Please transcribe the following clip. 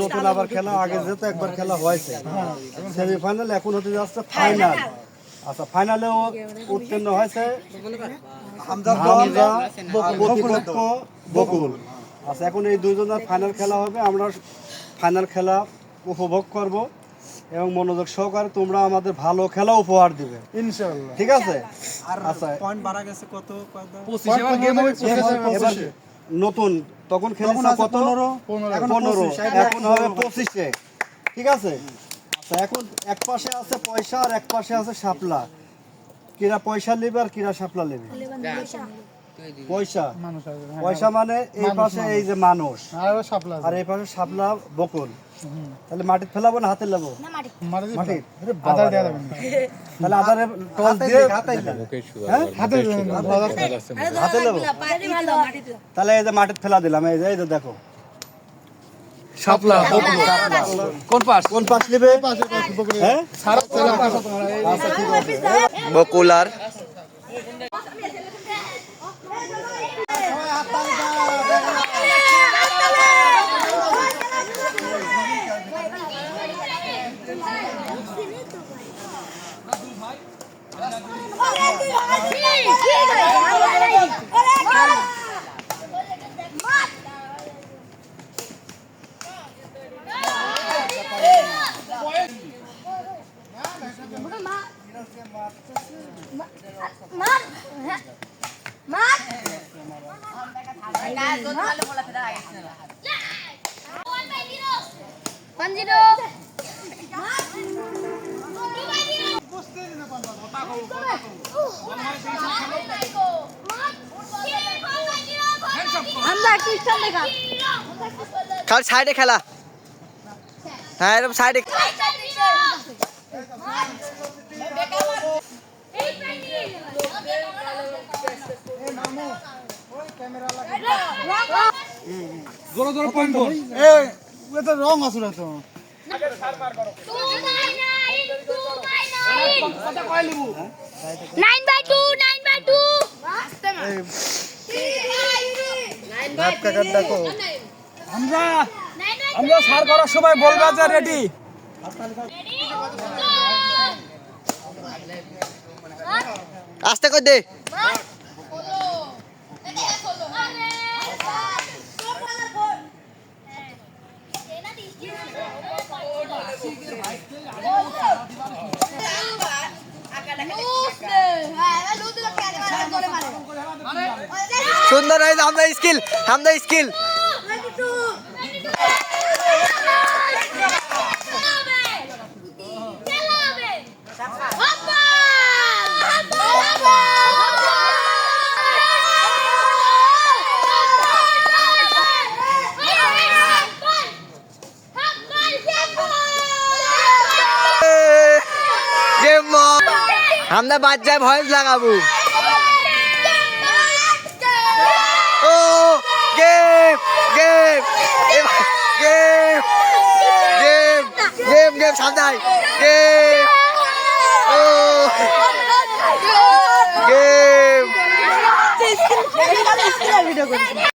নতুন আবার খেলা, আগে যেত একবার খেলা হয়েছে সেমিফাইনাল, এখন হতে যাচ্ছে ফাইনাল। আচ্ছা, ফাইনালেও উত্তীর্ণ হয়েছে প্রতিপক্ষ বকুল। আচ্ছা, এখন এই দুইজনের ফাইনাল খেলা হবে। আমরা ফাইনাল খেলা উপভোগ করব এবং মনোযোগ সহকারে তোমরা আমাদের ভালো খেলা উপহার দিবে ইনশাআল্লাহ, ঠিক আছে? আচ্ছা, পয়েন্ট বাড়া গেছে কত? 25 এবার গেম হবে 25। নতুন তখন খেলেছে কত? 15। এখন হবে 25-এ, ঠিক আছে? আচ্ছা, এখন এক পাশে আছে পয়সা আর এক পাশে আছে শাপলা। কিরা পয়সা নেবে আর কিরা শাপলা নেবে? পয়সা। পয়সা মানে এই পাশে এই যে মানুষ আর এই পাশে শাপলা বকুল। তাহলে মাটিতে ফেলাবো না হাতে নেবো? মাটি। তাহলে আধারে টস দিয়ে হাতে নেবো। তাহলে এই যে মাটিতে ফেলা দিলাম, এই যে দেখো শাপলা বকুল। কোন পাশ নেবে? হ্যাঁ, বকুল আর খালি সাইডে খেলা। হ্যাঁ, এরকম সাইডে। রং আসলে তো 9/2 আমরা সার করার সময় বলবা যে রেডি। আস্তে করে দে। সুন্দর হয়েছে, আমরা স্কিল। আমরা বাচ্চায় ভয়েস লাগাবো। ও গেম সামনে গেম। ও গেম।